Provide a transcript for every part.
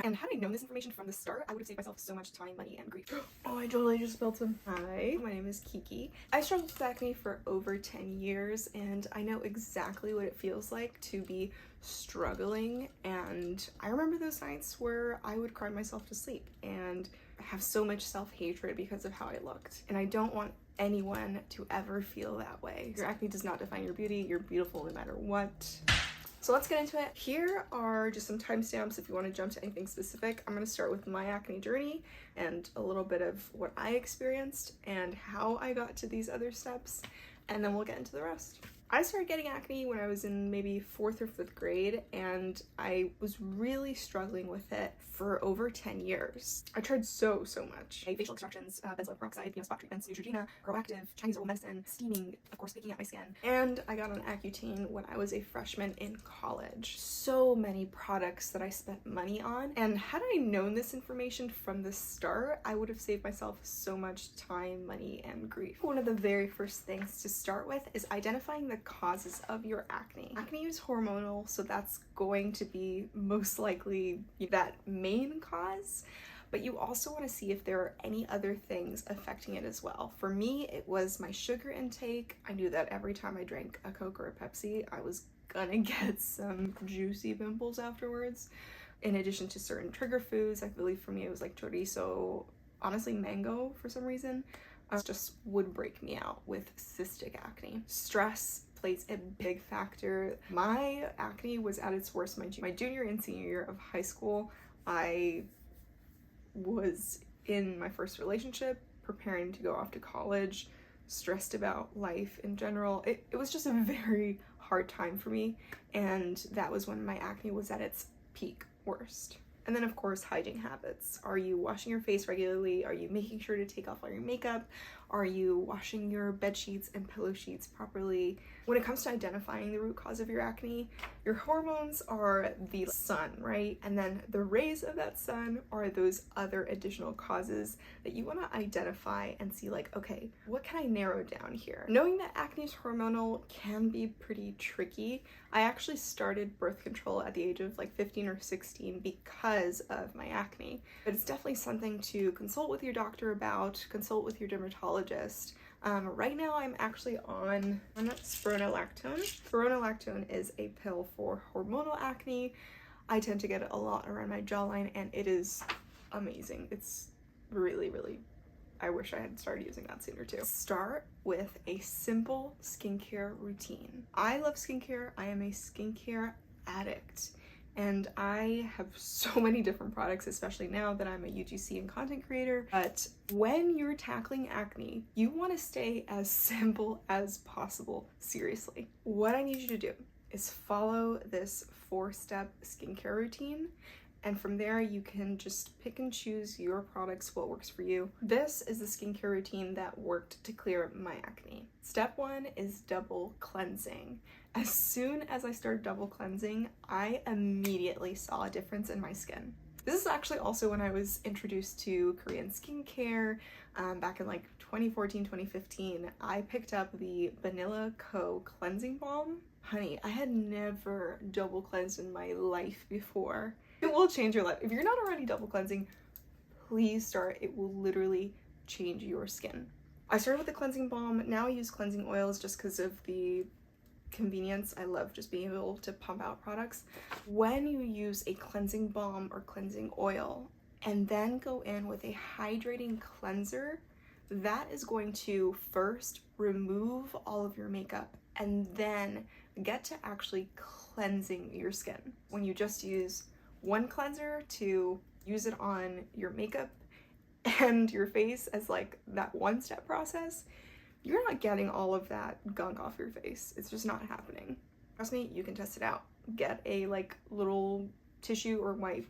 And had I known this information from the start, I would have saved myself so much time, money, and grief. Oh, I totally just spilled some. Hi, my name is Kiki. I struggled with acne for over 10 years, and I know exactly what it feels like to be struggling. And I remember those nights where I would cry myself to sleep and have so much self-hatred because of how I looked. And I don't want anyone to ever feel that way. Your acne does not define your beauty. You're beautiful no matter what. So let's get into it. Here are just some timestamps if you want to jump to anything specific. I'm going to start with my acne journey and a little bit of what I experienced and how I got to these other steps, and then we'll get into the rest. I started getting acne when I was in maybe 4th or 5th grade, and I was really struggling with it for over 10 years. I tried so much. Facial extractions, benzoyl peroxide, spot treatments, Neutrogena, Proactive, Chinese herbal medicine, steaming, of course picking at my skin. And I got on Accutane when I was a freshman in college. So many products that I spent money on, and had I known this information from the start, I would have saved myself so much time, money, and grief. One of the very first things to start with is identifying the causes of your acne. Acne is hormonal, so that's going to be most likely that main cause, but you also want to see if there are any other things affecting it as well. For me, it was my sugar intake. I knew that every time I drank a Coke or a Pepsi, I was gonna get some juicy pimples afterwards. In addition to certain trigger foods, I believe for me it was like chorizo, honestly mango for some reason, just would break me out with cystic acne. Stress plays a big factor. My acne was at its worst my junior and senior year of high school. I was in my first relationship, preparing to go off to college, stressed about life in general. It was just a very hard time for me, and that was when my acne was at its peak worst. And then of course, hygiene habits. Are you washing your face regularly? Are you making sure to take off all your makeup? Are you washing your bed sheets and pillow sheets properly? When it comes to identifying the root cause of your acne, your hormones are the sun, right? And then the rays of that sun are those other additional causes that you want to identify and see like, okay, what can I narrow down here? Knowing that acne is hormonal can be pretty tricky. I actually started birth control at the age of like 15 or 16 because of my acne, but it's definitely something to consult with your doctor about, consult with your dermatologist. Right now I'm actually on spironolactone. Spironolactone is a pill for hormonal acne. I tend to get it a lot around my jawline, and it is amazing. It's really, I wish I had started using that sooner too. Start with a simple skincare routine. I love skincare. I am a skincare addict. And I have so many different products, especially now that I'm a UGC and content creator. But when you're tackling acne, you want to stay as simple as possible. Seriously. What I need you to do is follow this 4-step skincare routine. And from there, you can just pick and choose your products, what works for you. This is the skincare routine that worked to clear my acne. Step 1 is double cleansing. As soon as I started double cleansing, I immediately saw a difference in my skin. This is actually also when I was introduced to Korean skincare back in like 2014, 2015. I picked up the Vanilla Co cleansing balm. Honey, I had never double cleansed in my life before. It will change your life. If you're not already double cleansing, please start. It will literally change your skin. I started with the cleansing balm. Now I use cleansing oils just because of the convenience. I love just being able to pump out products. When you use a cleansing balm or cleansing oil and then go in with a hydrating cleanser, that is going to first remove all of your makeup and then get to actually cleansing your skin. When you just use one cleanser to use it on your makeup and your face as like that one-step process, you're not getting all of that gunk off your face. It's just not happening. Trust me, you can test it out. Get a like little tissue or wipe.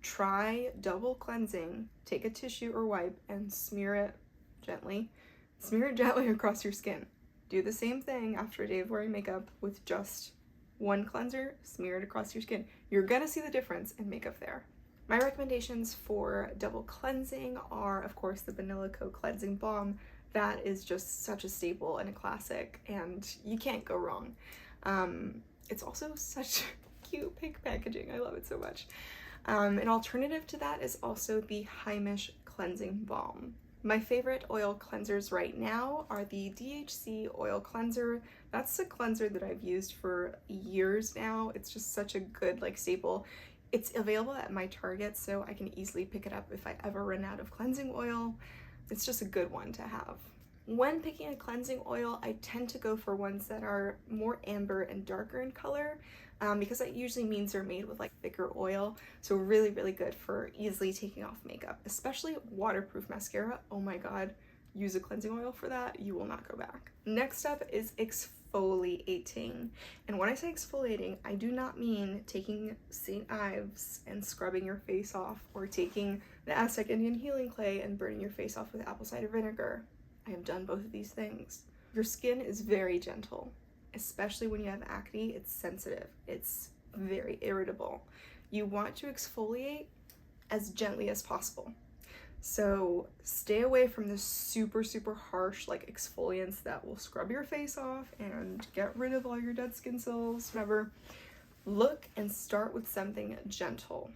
Try double cleansing. Take a tissue or wipe and smear it gently. Smear it gently across your skin. Do the same thing after a day of wearing makeup with just one cleanser, smear it across your skin. You're gonna see the difference in makeup there. My recommendations for double cleansing are, of course, the Vanilla Co cleansing balm. That is just such a staple and a classic, and you can't go wrong. It's also such cute pink packaging. I love it so much. An alternative to that is also the Heimish Cleansing Balm. My favorite oil cleansers right now are the DHC Oil Cleanser. That's a cleanser that I've used for years now. It's just such a good like staple. It's available at my Target, so I can easily pick it up if I ever run out of cleansing oil. It's just a good one to have. When picking a cleansing oil, I tend to go for ones that are more amber and darker in color, because that usually means they're made with like thicker oil. So really, really good for easily taking off makeup, especially waterproof mascara. Oh my God, use a cleansing oil for that. You will not go back. Next up is exfoliating. And when I say exfoliating, I do not mean taking St. Ives and scrubbing your face off, or taking the Aztec Indian healing clay and burning your face off with apple cider vinegar. I have done both of these things. Your skin is very gentle. Especially when you have acne, it's sensitive, it's very irritable. You want to exfoliate as gently as possible. So stay away from the super, super harsh like exfoliants that will scrub your face off and get rid of all your dead skin cells, whatever. Look and start with something gentle.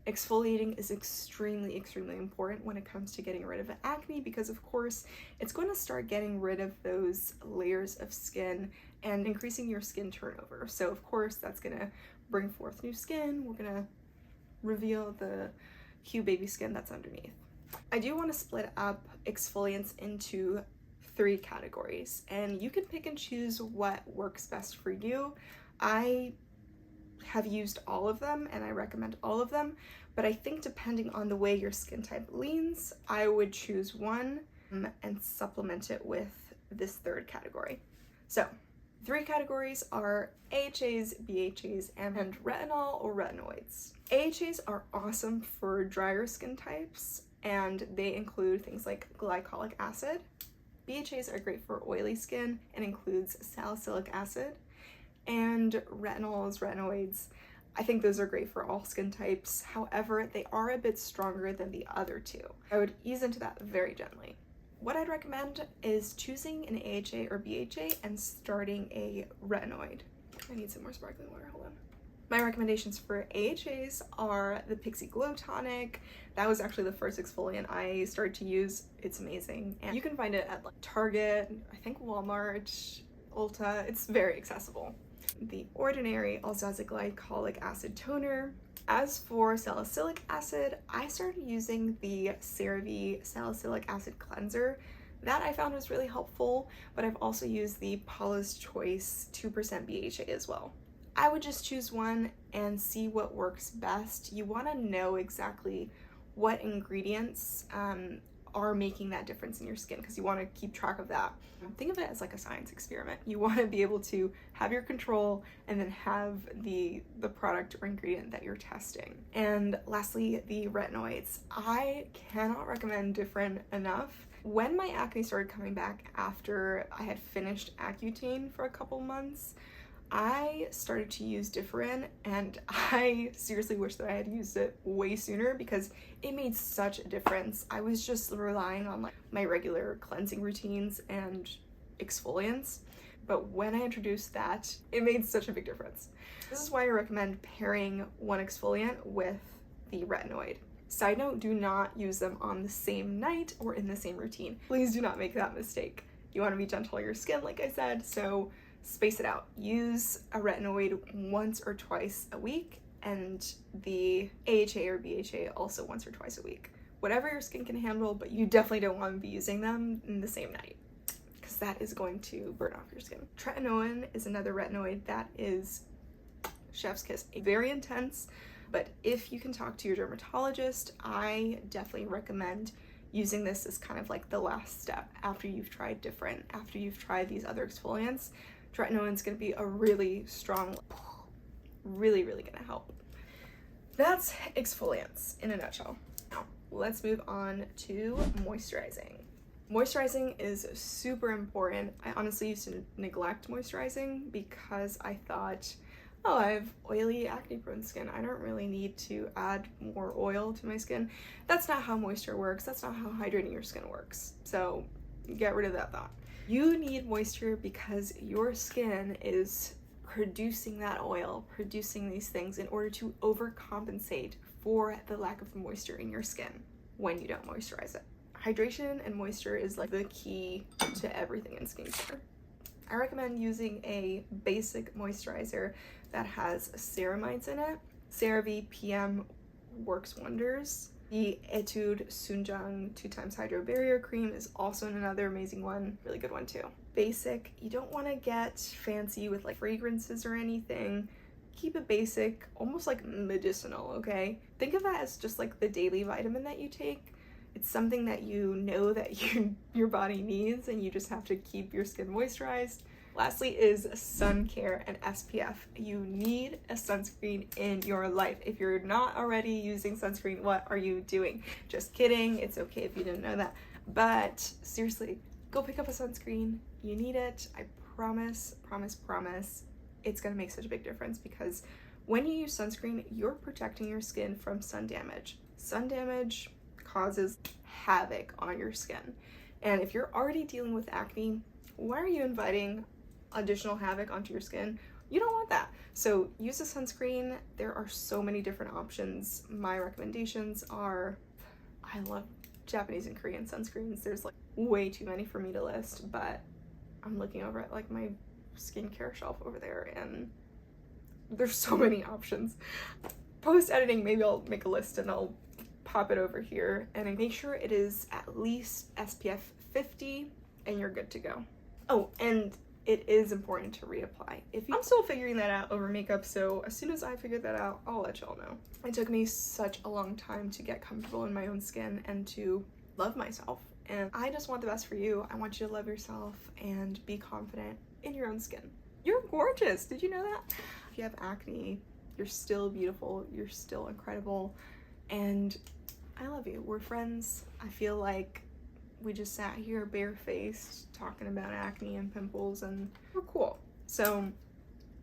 Exfoliating is extremely, extremely important when it comes to getting rid of acne, because of course it's going to start getting rid of those layers of skin and increasing your skin turnover. So of course that's going to bring forth new skin. We're going to reveal the cute baby skin that's underneath. I do want to split up exfoliants into 3 categories, and you can pick and choose what works best for you. I have used all of them and I recommend all of them, but I think depending on the way your skin type leans, I would choose one and supplement it with this 3rd category. So 3 categories are AHAs, BHAs, and retinol or retinoids. AHAs are awesome for drier skin types, and they include things like glycolic acid. BHAs are great for oily skin and includes salicylic acid. And retinols, retinoids, I think those are great for all skin types. However, they are a bit stronger than the other 2. I would ease into that very gently. What I'd recommend is choosing an AHA or BHA and starting a retinoid. I need some more sparkling water, hold on. My recommendations for AHAs are the Pixie Glow Tonic. That was actually the first exfoliant I started to use. It's amazing. And you can find it at like Target, I think Walmart, Ulta. It's very accessible. The Ordinary also has a glycolic acid toner. As for salicylic acid, I started using the CeraVe salicylic acid cleanser. That I found was really helpful, but I've also used the Paula's Choice 2% BHA as well. I would just choose one and see what works best. You want to know exactly what ingredients are making that difference in your skin, because you want to keep track of that. Think of it as like a science experiment. You want to be able to have your control and then have the product or ingredient that you're testing. And lastly, the retinoids. I cannot recommend different enough. When my acne started coming back after I had finished Accutane for a couple months, I started to use Differin, and I seriously wish that I had used it way sooner because it made such a difference. I was just relying on like my regular cleansing routines and exfoliants, but when I introduced that, it made such a big difference. This is why I recommend pairing one exfoliant with the retinoid. Side note, do not use them on the same night or in the same routine. Please do not make that mistake. You want to be gentle on your skin, like I said, so space it out. Use a retinoid once or twice a week, and the AHA or BHA also once or twice a week. Whatever your skin can handle, but you definitely don't want to be using them in the same night, because that is going to burn off your skin. Tretinoin is another retinoid that is chef's kiss. Very intense, but if you can talk to your dermatologist, I definitely recommend using this as kind of like the last step after you've tried different, after you've tried these other exfoliants. Tretinoin is going to be a really strong, really going to help. That's exfoliants in a nutshell. Now, let's move on to moisturizing. Moisturizing is super important. I honestly used to neglect moisturizing because I thought, oh, I have oily, acne-prone skin. I don't really need to add more oil to my skin. That's not how moisture works. That's not how hydrating your skin works. So get rid of that thought. You need moisture because your skin is producing that oil, producing these things in order to overcompensate for the lack of moisture in your skin when you don't moisturize it. Hydration and moisture is like the key to everything in skincare. I recommend using a basic moisturizer that has ceramides in it. CeraVe PM works wonders. The Etude Sunjang 2x Hydro Barrier Cream is also another amazing one, really good one too. Basic, you don't want to get fancy with like fragrances or anything. Keep it basic, almost like medicinal, okay? Think of that as just like the daily vitamin that you take. It's something that you know that your body needs, and you just have to keep your skin moisturized. Lastly is sun care and SPF. You need a sunscreen in your life. If you're not already using sunscreen, what are you doing? Just kidding, it's okay if you didn't know that. But seriously, go pick up a sunscreen. You need it. I promise, it's gonna make such a big difference, because when you use sunscreen, you're protecting your skin from sun damage. Sun damage causes havoc on your skin. And if you're already dealing with acne, why are you inviting additional havoc onto your skin? You don't want that. So use a sunscreen. There are so many different options. My recommendations are, I love Japanese and Korean sunscreens. There's like way too many for me to list, but I'm looking over at like my skincare shelf over there, and there's so many options. Post editing, maybe I'll make a list and I'll pop it over here, and make sure it is at least SPF 50 and you're good to go. Oh, and it is important to reapply. I'm still figuring that out over makeup, so as soon as I figure that out, I'll let y'all know. It took me such a long time to get comfortable in my own skin and to love myself, and I just want the best for you. I want you to love yourself and be confident in your own skin. You're gorgeous. Did you know that? If you have acne, you're still beautiful, you're still incredible, and I love you. We're friends. I feel like we just sat here barefaced talking about acne and pimples, and we're cool. So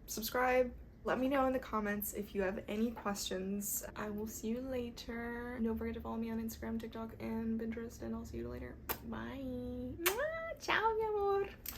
subscribe. Let me know in the comments if you have any questions. I will see you later. Don't forget to follow me on Instagram, TikTok, and Pinterest, and I'll see you later. Bye. Ciao, mi amor.